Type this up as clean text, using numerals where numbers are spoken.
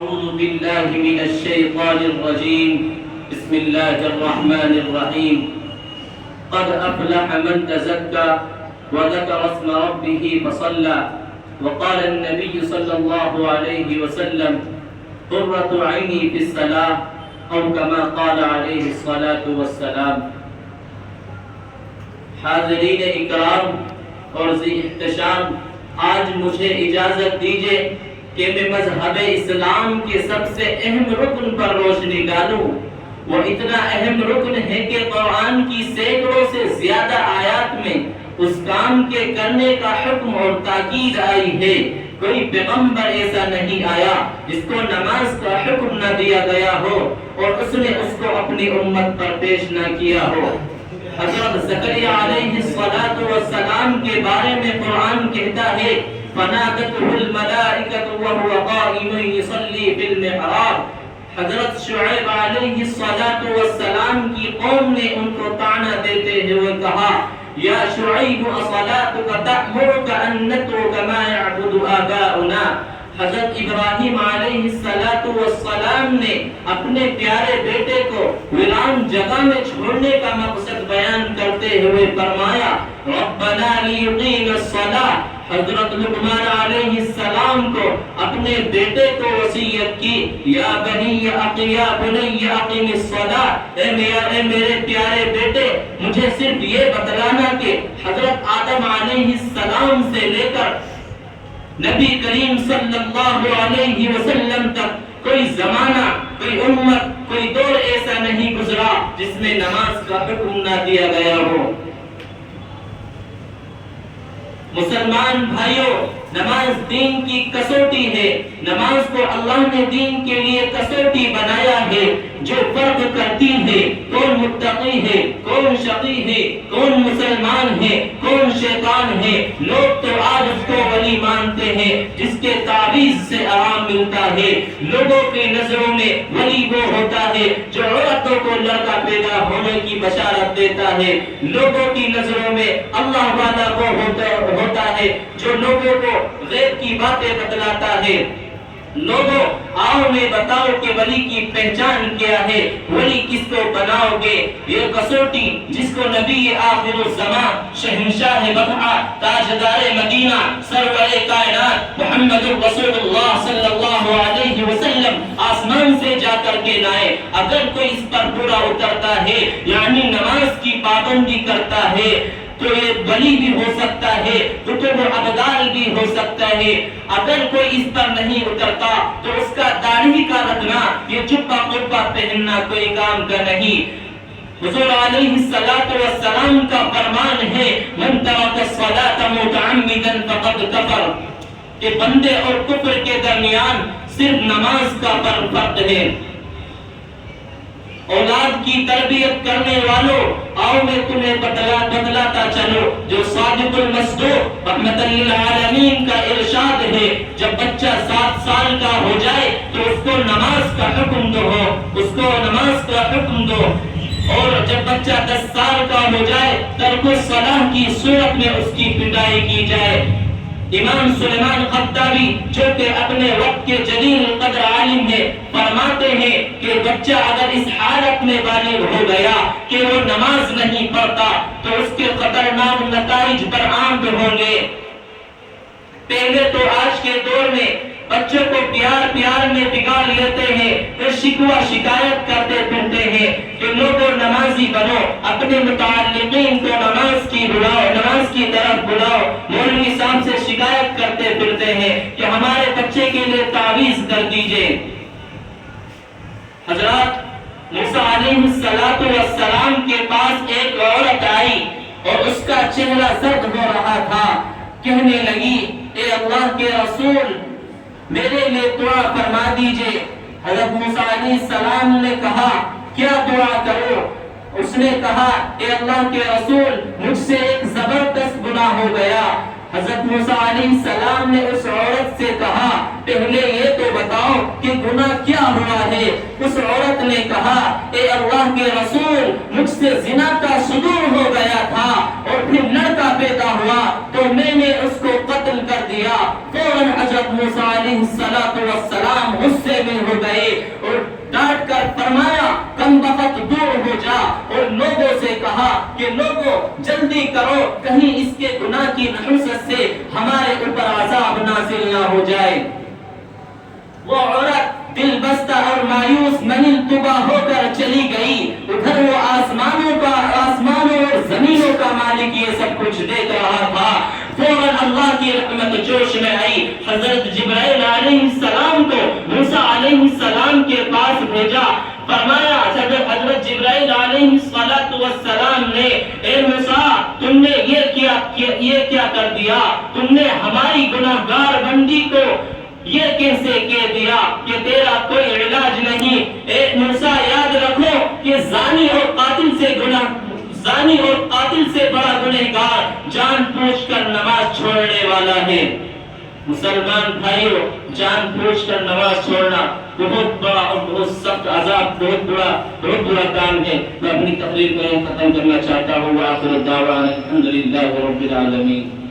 أعوذ بالله من الشيطان الرجيم. بسم الله الرحمن الرحيم. قد أفلح من تزكى وذكر اسم ربه فصلى. وقال النبي صلى الله عليه وسلم: قرة عيني في الصلاة، أو كما قال عليه الصلاة والسلام. حاضرین اکرام اور ذی احتشام، آج مجھے اجازت دیجیے کہ میں مذہب اسلام کے سب سے اہم رکن پر روشنی ڈالوں. وہ اتنا اہم رکن ہے کہ قرآن کی سینکڑوں سے زیادہ آیات میں اس کام کے کرنے کا حکم اور تاکید آئی ہے. کوئی پیغمبر ایسا نہیں آیا جس کو نماز کا حکم نہ دیا گیا ہو اور اس نے اس کو اپنی امت پر پیش نہ کیا ہو. حضرت زکریا علیہ السلام کے بارے میں قرآن کہتا ہے: فنادته الملائکۃ وهو قائم یصلی فی المحراب. حضرت شعیب علیہ السلام کی قوم نے ان کو طعنہ دیتے ہوئے کہا: یا شعیب اصلاتک تأمرک ان نترک ما یعبد آباؤنا. حضرت ابراہیم علیہ السلام نے اپنے پیارے بیٹے کو ویران جگہ میں چھوڑنے کا مقصد بیان کرتے ہوئے فرمایا: ربنا لیقیم الصلاۃ. حضرت لقمان علیہ السلام کو اپنے بیٹے کو وصیت کی: یا بنی اقیم الصلاۃ. اے میرے پیارے بیٹے، مجھے صرف یہ بتلانا کہ حضرت آدم علیہ السلام سے لے کر نبی کریم صلی اللہ علیہ وسلم تک کوئی زمانہ، کوئی امت، کوئی دور ایسا نہیں گزرا جس میں نماز کا حکم نہ دیا گیا ہو. مسلمان بھائیوں، نماز دین کی کسوٹی ہے. نماز کو اللہ نے دین کے لیے کسوٹی بنایا ہے جو فرق کرتی ہے کون متقی ہے، کون شقی ہے، کون مسلمان ہے، کون شیطان ہے. لوگ تو آج اس کو ولی مانتے ہیں جس کے تعویذ سے آرام ملتا ہے. لوگوں کی نظروں میں ولی وہ ہوتا ہے جو عورتوں کو لڑکا پیدا ہونے کی بشارت دیتا ہے. لوگوں کی نظروں میں اللہ والا وہ ہوتا ہے جو لوگوں کو غیب کی باتیں بتلاتا ہے. لوگوں، آؤ میں بتاؤ کہ ولی کی پہچان کیا ہے، ولی کس کو بناؤ گے. یہ کسوٹی جس کو نبی آخر الزمان، شہنشاہ بقعہ، تاجدار مدینہ، سرور کائنات محمد رسول اللہ صلی اللہ علیہ وسلم آسمان سے جا کر کے لائے، اگر کوئی اس پر پورا اترتا ہے یعنی نماز کی پابندی کرتا ہے تو یہ ولی بھی ہو سکتا ہے، قطب ابدال بھی ہو سکتا ہے. اگر کوئی اس پر نہیں اترتا تو اس کا داڑھی کا رکھنا، یہ جبہ قبہ پہننا کوئی کام کا نہیں. حضور علیہ السلام کا فرمان ہے: من ترک الصلاۃ متعمدا فقد کفر، کہ بندے اور کفر کے درمیان صرف نماز کا فرق ہے. اولاد کی تربیت کرنے والوں، آؤ میں تمہیں بتلاتا چلو جو صادق المصدوق رحمت للعالمین کا ارشاد ہے: جب بچہ 7 سال کا ہو جائے تو اس کو نماز کا حکم دو، اور جب بچہ 10 سال کا ہو جائے ترک الصلاۃ کی صورت میں اس کی پٹائی کی جائے. امام سلیمان خطابی جو کہ اپنے وقت کے جلیل القدر عالم ہے، فرماتے ہیں کہ بچہ اگر اس حالت میں بالغ ہو گیا کہ وہ نماز نہیں پڑھتا تو اس کے خطرناک نتائج برآمد ہوں گے. پہلے تو آج کے دور میں بچوں کو پیار میں بگاڑ لیتے ہیں، پھر شکوہ شکایت کرتے پھرتے ہیں کہ لوگوں نمازی بنو، اپنے متعلقین کو نماز کی طرف بلاؤ. مولوی صاحب سے شکایت کرتے پھرتے ہیں کہ ہمارے بچے کے لیے تعویذ کر دیجئے. حضرات، موسیٰ علیہ السلام کے پاس ایک عورت آئی اور اس کا چہرہ زرد ہو رہا تھا. کہنے لگی: اے اللہ کے رسول، میرے لیے دعا فرما دیجئے. حضرت موسیٰ علیہ السلام نے کہا: کیا دعا کرو؟ اس نے کہا: اے اللہ کے رسول، مجھ سے ایک زبردست گناہ ہو گیا. حضرت موسیٰ علیہ السلام نے اس عورت سے کہا: پہلے یہ تو بتاؤ کہ گناہ کیا ہوا ہے. اس عورت نے کہا: اے اللہ کے رسول، مجھ سے زنا کا صدور ہو گیا تھا اور پھر لڑکا پیدا ہوا تو میں نے اس کو قتل کر دیا. فوراً حضرت موسیٰ علیہ السلام غصے میں گئے اور ڈانٹ کر فرمایا کم وقت دور ہو جا، اور لوگوں سے کہا کہ لوگوں جلدی کرو کہیں اس کے گناہ کی نحوست سے ہمارے اوپر عذاب نازل نہ ہو جائے۔ وہ عورت دل بستہ اور مایوس منل طبع ہو کر چلی گئی۔ ادھر وہ آسمانوں اور زمینوں کا مالک یہ سب کچھ دیکھ رہا تھا۔ فوراً اللہ کی رحمت جوش میں آئی، حضرت جبرائیل علیہ السلام کو موسیٰ علیہ السلام کے پاس بھیجا۔ فرمایا حضرت جبرائیل علیہ السلام نے، اے موسیٰ تم نے یہ کیا کر دیا؟ تم نے ہماری گناہگار بندی کو یہ کیسے کہہ دیا کہ تیرا کوئی علاج نہیں؟ اے موسیٰ یاد رکھو کہ زانی اور قاتل سے بڑا گنہگار جان بوجھ کر نماز چھوڑنے والا ہے۔ مسلمان بھائیوں، جان بوجھ کر نماز چھوڑنا بہت بڑا اور بہت سخت عذاب، بہت بڑا کام ہے۔ میں اپنی تقریر کو ختم کرنا چاہتا ہوں۔ وآخر دعوانا الحمدللہ رب العالمین۔